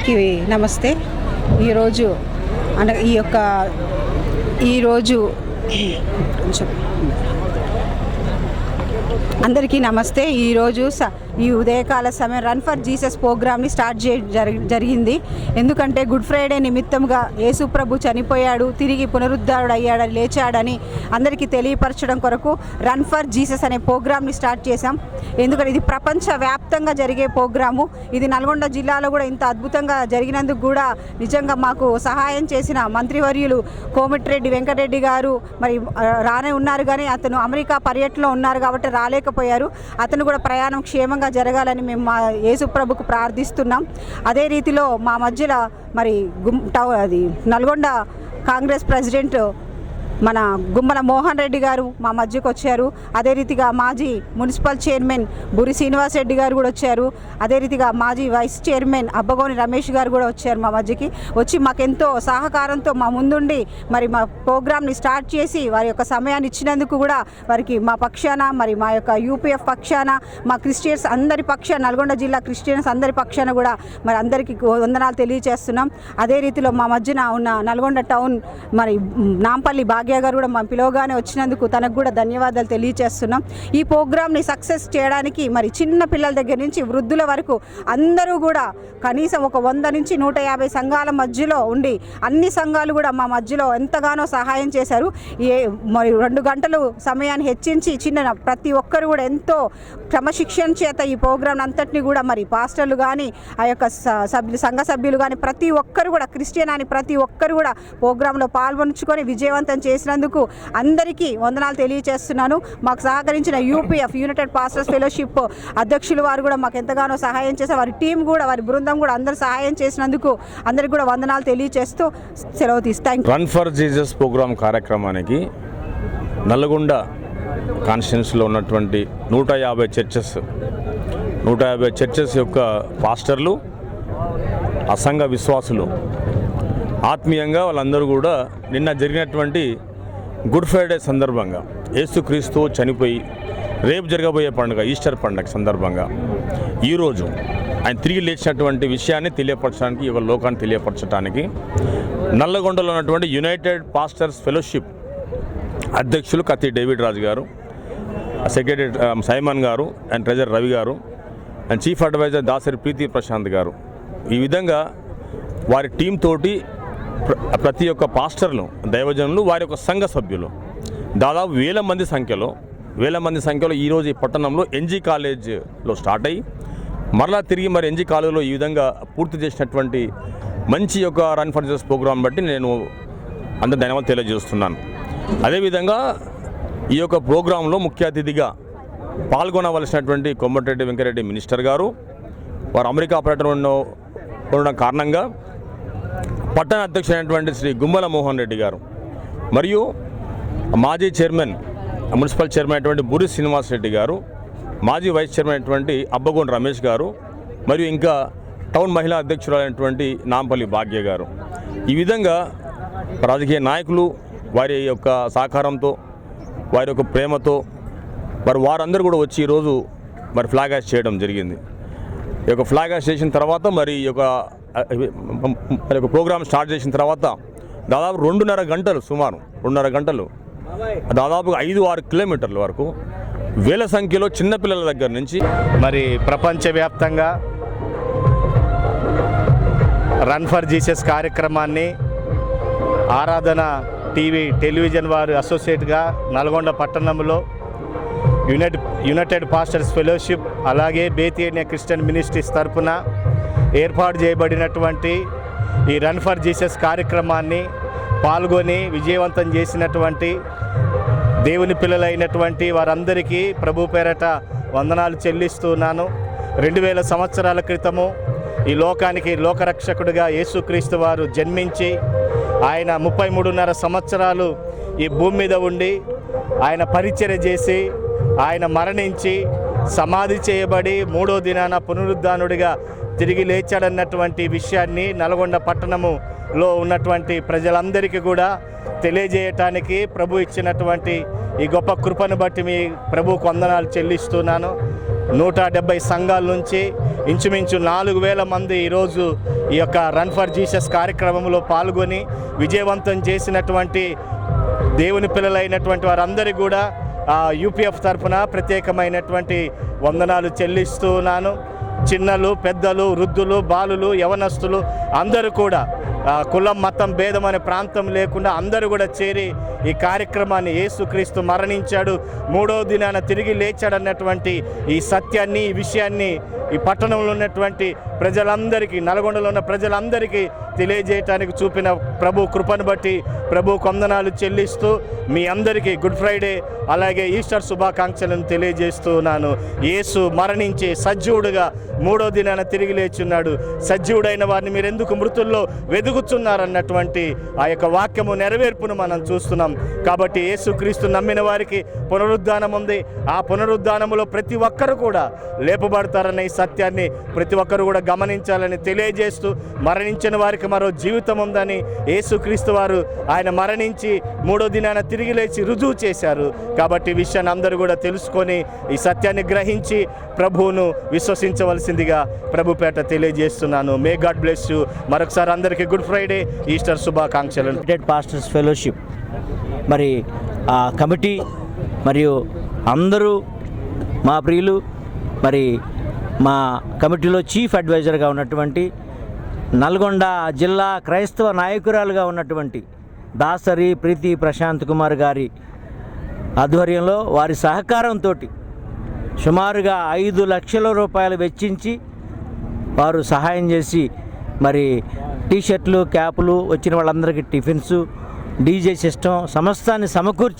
అందరికీ నమస్తే. ఈరోజు అందరికీ నమస్తే. ఈరోజు ఈ ఉదయకాల సమయం రన్ ఫర్ జీసస్ ప్రోగ్రామ్ని స్టార్ట్ జరిగింది. ఎందుకంటే గుడ్ ఫ్రైడే నిమిత్తంగా యేసుప్రభు చనిపోయాడు, తిరిగి పునరుద్ధారుడు అయ్యాడని, లేచాడని అందరికీ తెలియపరచడం కొరకు రన్ ఫర్ జీసస్ అనే ప్రోగ్రామ్ని స్టార్ట్ చేశాం. ఎందుకంటే ఇది ప్రపంచవ్యాప్తంగా జరిగే ప్రోగ్రాము. ఇది నల్గొండ జిల్లాలో కూడా ఇంత అద్భుతంగా జరిగినందుకు కూడా నిజంగా మాకు సహాయం చేసిన మంత్రివర్యులు కోమటిరెడ్డి వెంకటరెడ్డి గారు మరి రానే ఉన్నారు, కానీ అతను అమెరికా పర్యటనలో ఉన్నారు కాబట్టి రాలేకపోయారు. అతను కూడా ప్రయాణం క్షేమంగా జరగాలని మేము మా యేసుప్రభుకు ప్రార్థిస్తున్నాం. అదే రీతిలో మా మధ్యలో మరి నల్గొండ కాంగ్రెస్ ప్రెసిడెంట్ మన గుమ్మల మోహన్ రెడ్డి గారు మా మధ్యకు వచ్చారు. అదే రీతిగా మాజీ మున్సిపల్ చైర్మన్ బురి శ్రీనివాస్ రెడ్డి గారు కూడా వచ్చారు. అదే రీతిగా మాజీ వైస్ చైర్మన్ అబ్బగోని రమేష్ గారు కూడా వచ్చారు. మా మధ్యకి వచ్చి మాకెంతో సహకారంతో మా ముందుండి మరి మా ప్రోగ్రామ్ని స్టార్ట్ చేసి వారి యొక్క సమయాన్ని ఇచ్చినందుకు కూడా వారికి మా పక్షాన, మరి మా యొక్క యూపీఎఫ్ పక్షాన, మా క్రిస్టియన్స్ అందరి పక్షాన, నల్గొండ జిల్లా క్రిస్టియన్స్ అందరి పక్షాన కూడా మరి అందరికీ వందనాలు తెలియజేస్తున్నాం. అదే రీతిలో మా మధ్యన ఉన్న నల్గొండ టౌన్ మరి నాంపల్లి భాగ్య గారు కూడా మా పిలవగానే వచ్చినందుకు తనకు కూడా ధన్యవాదాలు తెలియజేస్తున్నాం. ఈ ప్రోగ్రామ్ని సక్సెస్ చేయడానికి మరి చిన్న పిల్లల దగ్గర నుంచి వృద్ధుల వరకు అందరూ కూడా కనీసం ఒక 100 నుంచి 150 సంఘాల మధ్యలో ఉండి అన్ని సంఘాలు కూడా మా మధ్యలో ఎంతగానో సహాయం చేశారు. మరి 2 గంటలు సమయాన్ని హెచ్చించి ప్రతి ఒక్కరు కూడా ఎంతో క్రమశిక్షణ చేత ఈ ప్రోగ్రాం అంతటిని కూడా మరి పాస్టర్లు కానీ, ఆ యొక్క సంఘ సభ్యులు కానీ ప్రతి ఒక్కరు కూడా క్రిస్టియన్ అని ప్రతి ఒక్కరు కూడా ప్రోగ్రాంలో పాల్గొంచుకొని విజయవంతం చేసినందుకు అందరికీ వందనాలు తెలియజేస్తున్నాను. మాకు సహకరించిన యూపీఎఫ్ యునైటెడ్ పాస్టర్స్ ఫెలోషిప్ అధ్యక్షులు వారు కూడా మాకు ఎంతగానో సహాయం చేశారు. వారి టీం కూడా, వారి బృందం కూడా అందరూ సహాయం చేసినందుకు అందరికీ కూడా వందనాలు తెలియజేస్తూ సెలవు తీస్తాం. రన్ ఫర్ జీసస్ ప్రోగ్రాం కార్యక్రమానికి నల్గొండ కాన్స్టిట్యున్సీలో ఉన్నటువంటి 150 చర్చెస్ యొక్క పాస్టర్లు, అసంఘ విశ్వాసులు ఆత్మీయంగా వాళ్ళందరూ కూడా నిన్న జరిగినటువంటి గుడ్ ఫ్రైడే సందర్భంగా యేసుక్రీస్తు చనిపోయి రేపు జరగబోయే పండుగ ఈస్టర్ పండుగ సందర్భంగా ఈరోజు ఆయన తిరిగి లేచినటువంటి విషయాన్ని తెలియపరచడానికి, ఈ లోకాన్ని తెలియపరచడానికి నల్లగొండలో ఉన్నటువంటి యునైటెడ్ పాస్టర్స్ ఫెలోషిప్ అధ్యక్షులు కత్తి డేవిడ్ రాజు గారు, సెక్రటరీ సైమన్ గారు అండ్ ట్రెజరర్ రవి గారు అండ్ చీఫ్ అడ్వైజర్ దాసరి ప్రీతి ప్రశాంత్ గారు, ఈ విధంగా వారి టీం తోటి ప్రతి ఒక్క పాస్టర్లు, దైవజనులు, వారి యొక్క సంఘ సభ్యులు దాదాపు వేల మంది సంఖ్యలో ఈరోజు ఈ పట్టణంలో ఎన్జీ కాలేజ్లో స్టార్ట్ అయ్యి మరలా తిరిగి మరి ఎన్జీ కాలేజ్లో ఈ విధంగా పూర్తి చేసినటువంటి మంచి యొక్క రన్ ఫర్ జీసస్ ప్రోగ్రాం బట్టి నేను అందరి ధన్యవాదాలు తెలియజేస్తున్నాను. అదేవిధంగా ఈ యొక్క ప్రోగ్రాంలో ముఖ్య అతిథిగా పాల్గొనవలసినటువంటి కోమటిరెడ్డి వెంకటరెడ్డి మినిస్టర్ గారు వారు అమెరికా పర్యటన ఉండడం కారణంగా పట్టణ అధ్యక్షుడైనటువంటి శ్రీ గుమ్మల మోహన్ రెడ్డి గారు మరియు మాజీ మున్సిపల్ చైర్మన్ అయినటువంటి బురి శ్రీనివాస్ రెడ్డి గారు, మాజీ వైస్ చైర్మన్ అయినటువంటి అబ్బగోని రమేష్ గారు మరియు ఇంకా టౌన్ మహిళా అధ్యక్షురాలైనటువంటి నాంపల్లి భాగ్య గారు, ఈ విధంగా రాజకీయ నాయకులు వారి యొక్క సహకారంతో, వారి యొక్క ప్రేమతో వారందరూ కూడా వచ్చి ఈరోజు మరి ఫ్లాగ్ హాస్ట్ చేయడం జరిగింది. ఈ యొక్క ఫ్లాగ్ హాస్ట్ చేసిన తర్వాత మరి ఈ యొక్క ప్రోగ్రామ్ స్టార్ట్ చేసిన తర్వాత దాదాపు 2.5 గంటలు, సుమారు 2.5 గంటలు, దాదాపు 5-6 కిలోమీటర్ల వరకు వేల సంఖ్యలో చిన్నపిల్లల దగ్గర నుంచి మరి ప్రపంచవ్యాప్తంగా రన్ ఫర్ జీసస్ కార్యక్రమాన్ని ఆరాధన టెలివిజన్ వారు అసోసియేట్గా నల్గొండ పట్టణంలో యునైటెడ్ పాస్టర్స్ ఫెలోషిప్ అలాగే బేతియన్ క్రిస్టియన్ మినిస్ట్రీస్ తరఫున ఏర్పాటు చేయబడినటువంటి ఈ రన్ ఫర్ జీసస్ కార్యక్రమాన్ని పాల్గొని విజయవంతం చేసినటువంటి దేవుని పిల్లలైనటువంటి వారందరికీ ప్రభు పేరట వందనాలు చెల్లిస్తున్నాను. 2000 సంవత్సరాల క్రితము ఈ లోకానికి లోకరక్షకుడిగా యేసుక్రీస్తు వారు జన్మించి ఆయన 33.5 సంవత్సరాలు ఈ భూమి మీద ఉండి ఆయన పరిచర్య చేసి ఆయన మరణించి సమాధి చేయబడి 3వ దినాన పునరుద్ధానుడిగా తిరిగి లేచాడన్నటువంటి విషయాన్ని నల్గొండ పట్టణములో ఉన్నటువంటి ప్రజలందరికీ కూడా తెలియజేయటానికి ప్రభు ఇచ్చినటువంటి ఈ గొప్ప కృపను బట్టి మీ ప్రభుకు వందనాలు చెల్లిస్తున్నాను. 170 సంఘాల నుంచి ఇంచుమించు 4,000 మంది ఈరోజు ఈ యొక్క రన్ ఫర్ జీసస్ కార్యక్రమంలో పాల్గొని విజయవంతం చేసినటువంటి దేవుని పిల్లలైనటువంటి వారందరికీ కూడా యూపీఎఫ్ తరఫున ప్రత్యేకమైనటువంటి వందనాలు చెల్లిస్తున్నాను. చిన్నలు, పెద్దలు, వృద్ధులు, బాలులు, యవనస్తులు అందరూ కూడా కులం, మతం, భేదం అనే ప్రాంతం లేకుండా అందరూ కూడా చేరి ఈ కార్యక్రమాన్ని యేసుక్రీస్తు మరణించాడు, 3వ దినాన తిరిగి లేచాడన్నటువంటి ఈ సత్యాన్ని, ఈ విషయాన్ని ఈ పట్టణంలో ఉన్నటువంటి ప్రజలందరికీ, నల్గొండలో ఉన్న ప్రజలందరికీ తెలియజేయటానికి చూపిన ప్రభు కృపను బట్టి ప్రభు వందనాలు చెల్లిస్తూ మీ అందరికీ గుడ్ ఫ్రైడే అలాగే ఈస్టర్ శుభాకాంక్షలను తెలియజేస్తున్నాను. యేసు మరణించి సజీవుడుగా 3వ దినాన తిరిగి లేచున్నాడు. సజీవుడైన వారిని మీరు ఎందుకు మృతుల్లో వెదుగుతున్నారన్నటువంటి ఆ యొక్క వాక్యము నెరవేర్పును మనం చూస్తున్నాం. కాబట్టి యేసుక్రీస్తు నమ్మిన వారికి పునరుద్ధానం ఉంది. ఆ పునరుద్ధానములో ప్రతి ఒక్కరు కూడా లేపబడతారన్న ఈ సత్యాన్ని ప్రతి ఒక్కరు కూడా గమనించాలని తెలియజేస్తూ, మరణించిన వారికి మరో జీవితం ఉందని యేసుక్రీస్తు వారు ఆయన మరణించి 3వ దినాన తిరిగి లేచి రుజువు చేశారు. కాబట్టి ఈ విషయాన్ని అందరూ కూడా తెలుసుకొని ఈ సత్యాన్ని గ్రహించి ప్రభువును విశ్వసించవలసిందిగా ప్రభుపేట తెలియజేస్తున్నాను. May God bless you. మరొకసారి అందరికీ గుడ్ ఫ్రైడే, ఈస్టర్ శుభాకాంక్షలు. యునైటెడ్ పాస్టర్స్ ఫెలోషిప్ మరి ఆ కమిటీ మరియు అందరూ మా ప్రియులు, మరి మా కమిటీలో చీఫ్ అడ్వైజర్గా ఉన్నటువంటి నల్గొండ జిల్లా క్రైస్తవ నాయకురాలుగా ఉన్నటువంటి దాసరి ప్రీతి ప్రశాంత్ కుమార్ గారి ఆధ్వర్యంలో వారి సహకారంతో సుమారుగా 5 లక్షల రూపాయలు వెచ్చించి వారు సహాయం చేసి మరి టీషర్ట్లు, క్యాపులు, వచ్చిన వాళ్ళందరికీ టిఫిన్స్, డీజే సిస్టమ్ సమస్తాన్ని సమకూర్చి